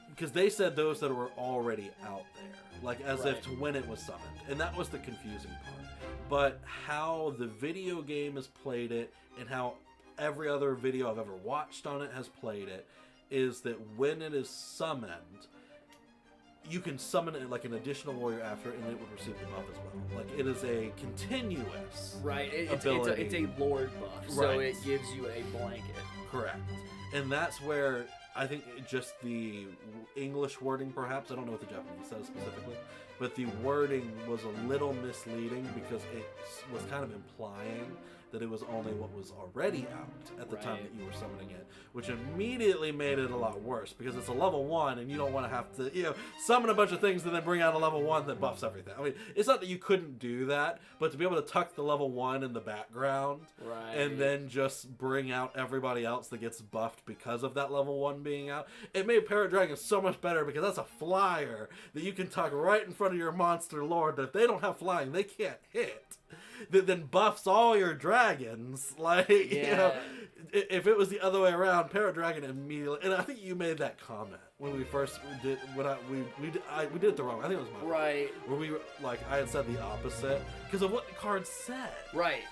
because they said those that were already out there, like as if to when it was summoned, and that was the confusing part. But how the video game has played it and how every other video I've ever watched on it has played it is that when it is summoned, you can summon it like an additional warrior after it, and it would receive the buff as well. Like it is a continuous it's a Lord buff, so it gives you a blanket. Correct. And that's where I think just the English wording, perhaps, I don't know what the Japanese says specifically, but the wording was a little misleading because it was kind of implying that it was only what was already out at the time that you were summoning it, which immediately made it a lot worse because it's a level 1 and you don't want to have to, summon a bunch of things and then bring out a level 1 that buffs everything. I mean, it's not that you couldn't do that, but to be able to tuck the level 1 in the background and then just bring out everybody else that gets buffed because of that level 1 being out, it made Parrot Dragon so much better because that's a flyer that you can tuck right in front of your monster lord that if they don't have flying, they can't hit. That then buffs all your dragons. Like, if it was the other way around, Parrot Dragon immediately, and I think you made that comment when we first did, we did it the wrong way. I think it was my fault. Where we were, like, I had said the opposite because of what the card said. Right.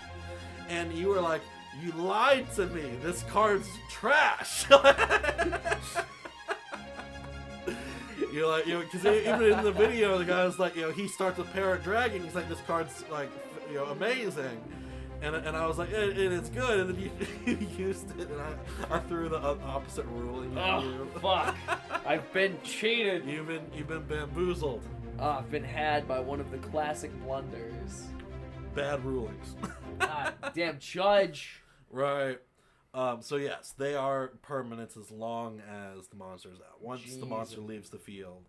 And you were like, you lied to me. This card's trash. You're like, because even in the video, the guy's like, he starts with Parrot Dragon. He's like, this card's like, amazing, and I was like, and it's good, and then you used it, and I threw the opposite ruling at you. Fuck! I've been cheated. You've been bamboozled. I've been had by one of the classic blunders. Bad rulings. God damn judge. Right. So yes, they are permanent as long as the monster's out. Once the monster leaves the field,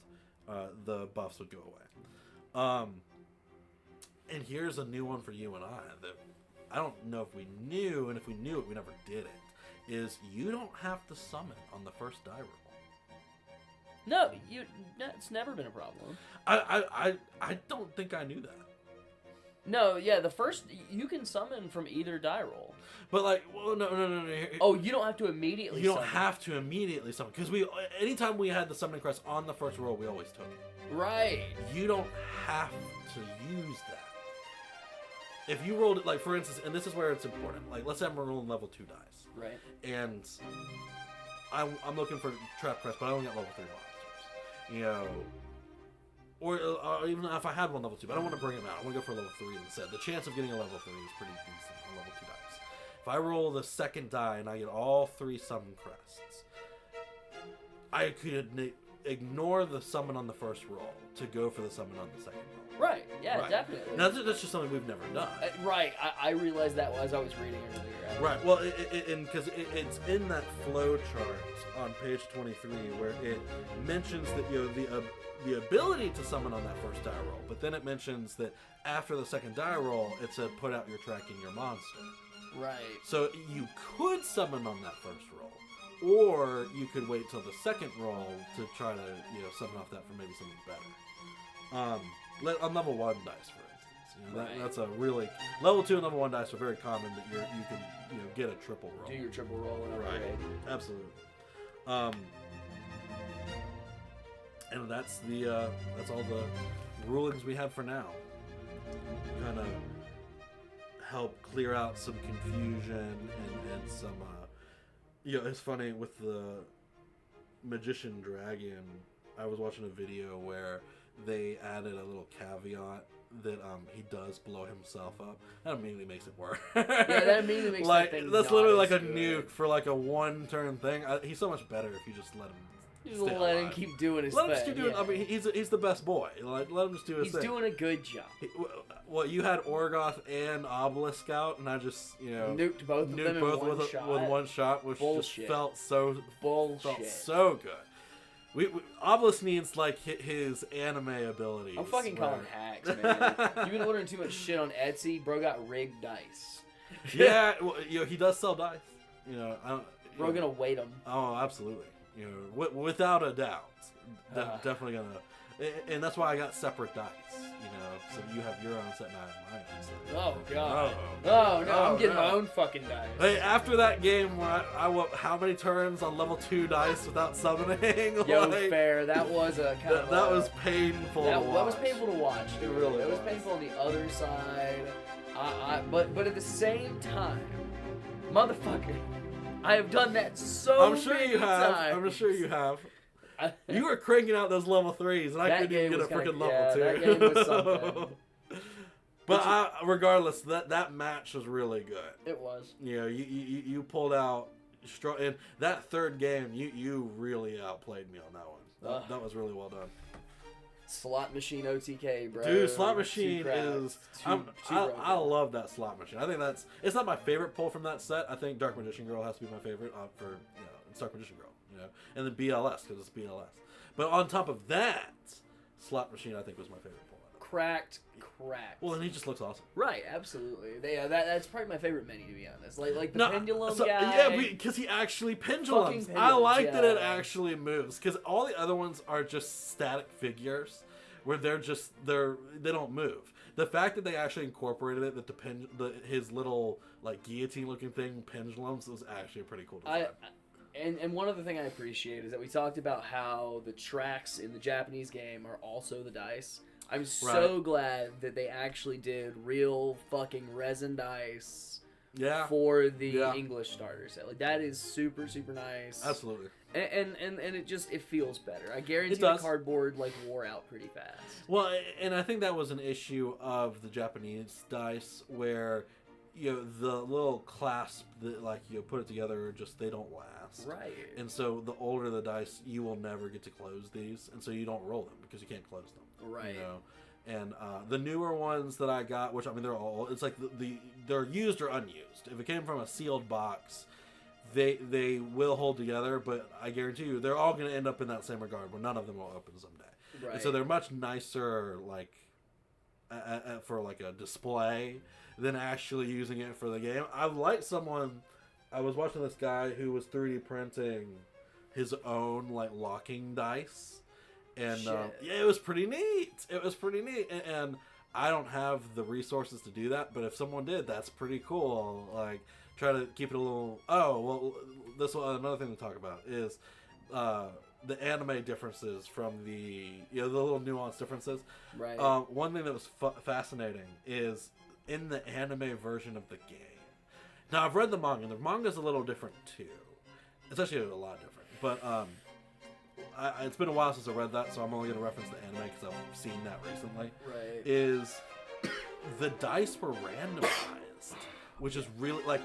the buffs would go away. And here's a new one for you and I that I don't know if we knew, and if we knew it, we never did it, is you don't have to summon on the first die roll. No, it's never been a problem. I don't think I knew that. No, yeah, the first, you can summon from either die roll. But like, well, no. Oh, you don't have to immediately summon. You don't have to immediately summon. Because anytime we had the summoning crest on the first roll, we always took it. Right. You don't have to use that. If you rolled it, like, for instance, and this is where it's important. Like, let's say I'm rolling level 2 dice. Right. And I'm looking for Trap Crest, but I only got level 3 monsters. or even if I had one level 2, but I don't want to bring him out. I want to go for a level 3 instead. The chance of getting a level 3 is pretty decent on level 2 dice. If I roll the second die and I get all 3 summon crests, I could ignore the summon on the first roll to go for the summon on the second roll. Right. Yeah, Right. definitely. Now, that's just something we've never done. Right. I realized that as I was reading earlier. Right. Well, because it's in that flow chart on page 23 where it mentions that the ability to summon on that first die roll, but then it mentions that after the second die roll, it said put out your tracking your monster. Right. So you could summon on that first roll, or you could wait till the second roll to try to summon off that for maybe something better. On level 1 dice, for instance, right. that's a really level 2 and level 1 dice are very common that you can get a triple roll. Do your triple roll and Right. upgrade. Absolutely. And that's all the rulings we have for now. Kind of help clear out some confusion and some it's funny with the magician dragon. I was watching a video where they added a little caveat that he does blow himself up. That immediately makes it worse. Yeah, that immediately makes like that thing that's not literally like as a good. nuke for like a one-turn thing. He's so much better if you just let him. Just stay let him alive. keep doing his Let him thing. just keep doing. yeah. I mean, he's the best boy. Like, let him just do his He's thing. doing a good job. Well, you had Orgoth and Obelisk out, and I just Nuked both of them nuked in both one with shot. one shot, which Bullshit. just felt so Bullshit. good. We Obelisk needs like his anime abilities. I'm fucking calling hacks, man. You've been ordering too much shit on Etsy. Bro got rigged dice. Yeah, well, he does sell dice. Bro gonna weight them. Oh, absolutely. Without a doubt, definitely gonna, and that's why I got separate dice. So you have your own set and I have my own set. Oh god. Oh. No, I'm getting my own fucking dice. Hey, after that game where I went how many turns on level 2 dice without summoning? Yo, like, fair. That was a kind of that was painful. That to watch. was painful to watch. It really It was was. painful on the other side. But at the same time, motherfucker, I have done that so I'm sure many you have. times. I'm sure you have. You were cranking out those level 3s, and I That couldn't even game get a was freaking kinda- level 2. yeah, that game was something. But regardless, that match was really good. It was. You pulled out and that third game, you really outplayed me on that one. That was really well done. Slot machine OTK, bro. Dude, slot Two machine cracks. is. Two I love that slot machine. I think it's not my favorite pull from that set. I think Dark Magician Girl has to be my favorite for it's Dark Magician Girl, and then BLS because it's BLS. But on top of that, slot machine I think was my favorite pull. Cracked. Well, and he just looks awesome. Right, absolutely. That's probably my favorite mini, to be honest. Like the pendulum guy. Yeah, because he actually pendulums. I like that it actually moves. Because all the other ones are just static figures, where they don't move. The fact that they actually incorporated it, that his little like guillotine looking thing pendulums was actually a pretty cool design. And one other thing I appreciate is that we talked about how the tracks in the Japanese game are also the dice. I'm so glad that they actually did real fucking resin dice for the English starter set. Like, that is super, super nice. Absolutely. And it feels better. I guarantee does. the cardboard wore out pretty fast. Well, and I think that was an issue of the Japanese dice where the little clasp that put it together, they don't last. Right. And so the older the dice, you will never get to close these, and so you don't roll them because you can't close them. Right. And the newer ones that I got, which they're all, it's like they're used or unused. If it came from a sealed box, they will hold together, but I guarantee you they're all going to end up in that same regard where none of them will open someday. Right. And so they're much nicer for a display than actually using it for the game. I was watching this guy who was 3D printing his own locking dice. And it was pretty neat. And I don't have the resources to do that, but if someone did, that's pretty cool. Try to keep it a little. Oh well, this another thing to talk about is the anime differences from the the little nuanced differences. Right. One thing that was fascinating is in the anime version of the game. Now I've read the manga, and the manga's a little different too. It's actually a lot different, but it's been a while since I read that, so I'm only going to reference the anime because I've seen that recently. Right. Is the dice were randomized, which is really like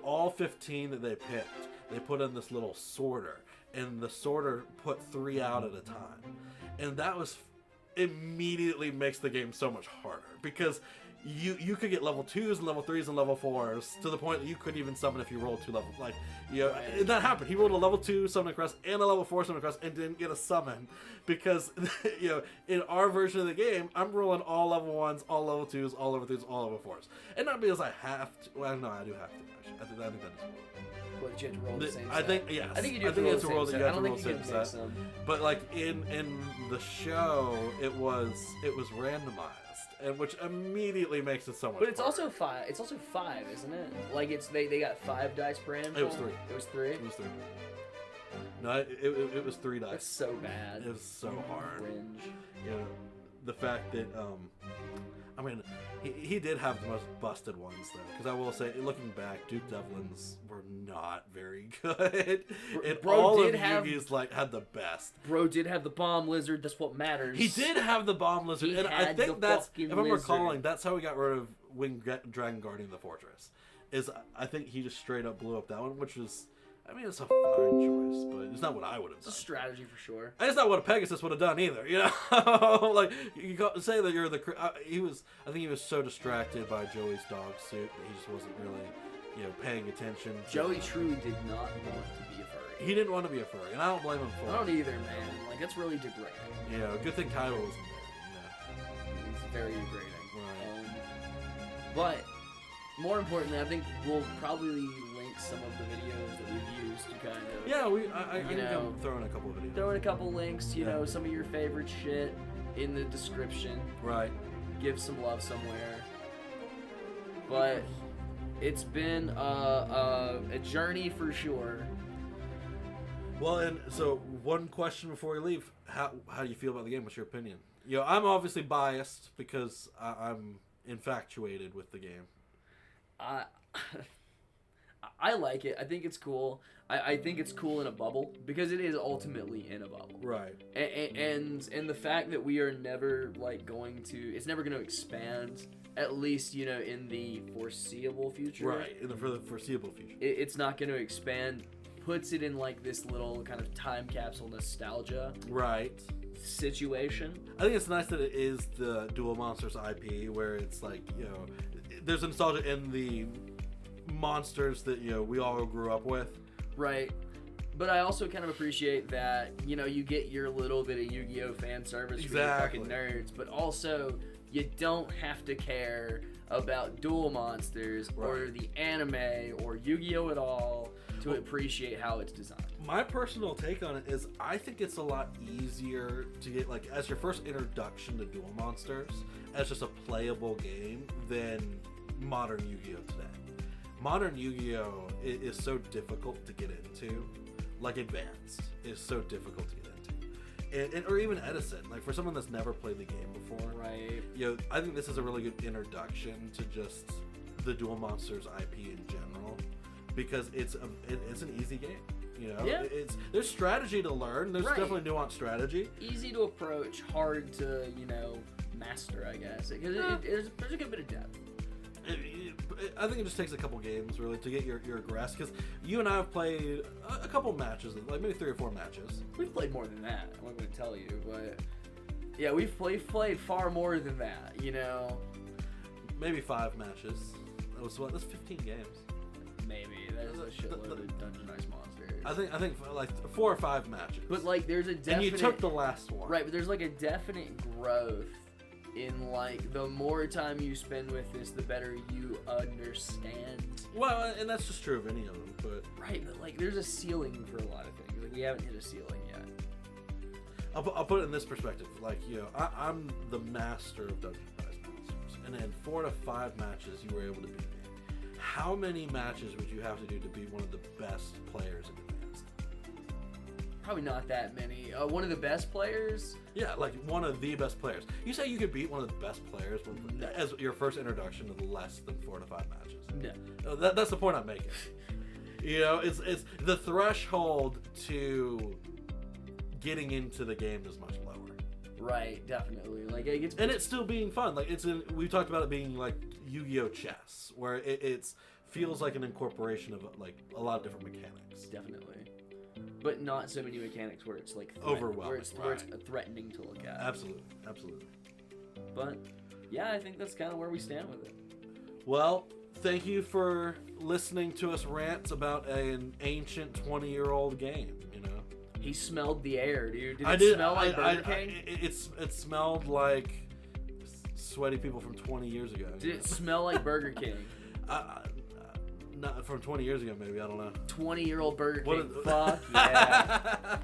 all 15 that they picked. They put in this little sorter, and the sorter put 3 out at a time, and that was immediately makes the game so much harder because you could get level 2s and level 3s and level 4s to the point that you couldn't even summon if you rolled 2 level, like, you know, and that happened. He rolled a level 2 summoning crest and a level 4 summoning crest and didn't get a summon because, you know, in our version of the game, I'm rolling all level 1s, all level 2s, all level 3s, all level 4s. And not because I have to, well, no, I do have to, actually. I think that is cool. But you have to roll the same set. I think, yes. I think you do have to roll the same set. You have I don't to roll think the you same can mix set. them. But like in the show, it was randomized, and which immediately makes it so much. But it's harder. also 5. It's also 5, isn't it? Like it's they got 5 dice per handful. It was 3. It was 3. It was 3. No, it was 3 dice. That's so bad. It was so hard. Cringe. You know, the fact that I mean, he did have the most busted ones though, because I will say, looking back, Duke Devlin's were not very good, and Bro all did of have- Yugi's like had the best. Bro did have the bomb lizard. That's what matters. He did have the bomb lizard, He and I had think the that's, if fucking I'm lizard. recalling, that's how we got rid of Winged Dragon Guardian of the Fortress. Is I think he just straight up blew up that one, which was, I mean, it's a fine choice, but it's not what I would have It's a done. strategy for sure. And it's not what a Pegasus would have done either, you know. Like you got say that you're the. I think he was so distracted by Joey's dog suit that he just wasn't really, you know, paying attention. Joey truly did not want to be a furry. He didn't want to be a furry, and I don't blame him for I don't it. either, man. Like that's really degrading. You know, good thing Kaiba wasn't there. It's very degrading. Right. But more importantly, I think we'll probably link some of the videos that we've used to kind of Yeah, I think know, I'm throwing a couple of videos. throw in a couple links. You Yeah. know, some of your favorite shit in the description. Right. Give some love somewhere. But it's been a journey for sure. Well, and so one question before we leave: how do you feel about the game? What's your opinion? You know, I'm obviously biased because I'm infatuated with the game. I like it. I think it's cool. I think it's cool in a bubble because it is ultimately in a bubble. Right. And the fact that we are never like going to, it's never going to expand. At least you know in the foreseeable future. Right. For the foreseeable future. It's not going to expand. Puts it in like this little kind of time capsule nostalgia Right. situation. I think it's nice that it is the Duel Monsters IP, where it's like, you know, there's nostalgia in the monsters that, you know, we all grew up with. Right. But I also kind of appreciate that, you know, you get your little bit of Yu-Gi-Oh! Fan service Exactly. for your fucking nerds, but also you don't have to care about Duel Monsters or Right. the anime or Yu-Gi-Oh! At all to appreciate how it's designed. My personal take on it is I think it's a lot easier to get, like, as your first introduction to Duel Monsters, as just a playable game than modern Yu-Gi-Oh! Today. Modern Yu-Gi-Oh! is so difficult to get into. Like, Advanced is so difficult to get into. And, or even Edison, like, for someone that's never played the game before. Right. You know, I think this is a really good introduction to just the Duel Monsters IP in general, because it's an easy game. You know, Yeah. There's strategy to learn. There's Right. definitely nuanced strategy. Easy to approach, hard to, you know, master, I guess. Because there's a good bit of depth. I think it just takes a couple games really to get your grasp. Because you and I have played a couple matches, like maybe 3 or 4 matches. We've played more than that. I'm not going to tell you, but yeah, we've played far more than that. You know, Maybe 5 matches. That's 15 games. maybe there's a shitload of Dungeon Ice Monsters. I think like 4 or 5 matches. But like, there's a definite. and you took the last one. Right, but there's like a definite growth in like the more time you spend with this, the better you understand. Well, and that's just true of any of them. But Right, but like there's a ceiling for a lot of things. Like we haven't hit a ceiling yet. I'll put it in this perspective. Like, you know, I'm the master of Dungeon Ice Monsters, and in 4 to 5 matches, you were able to beat me. How many matches would you have to do to be one of the best players in Advanced? Probably not that many. One of the best players. Yeah, like one of the best players. You say you could beat one of the best players as your first introduction to less than 4 to 5 matches. No. That's the point I'm making. You know, it's the threshold to getting into the game is much lower. Right, definitely. Like it's still being fun. Like we talked about it being like Yu-Gi-Oh chess, where it's feels like an incorporation of like a lot of different mechanics. Definitely, but not so many mechanics where it's like overwhelming, where it's threatening to look at. Absolutely. But yeah, I think that's kind of where we stand with it. Well, thank you for listening to us rant about an ancient 20-year-old game. You know, he smelled the air, dude. Did it smell like Burger King? It smelled like sweaty people from 20 years ago. Did it smell like Burger King? Not from 20 years ago, maybe. I don't know. 20-year-old Burger King. Fuck yeah.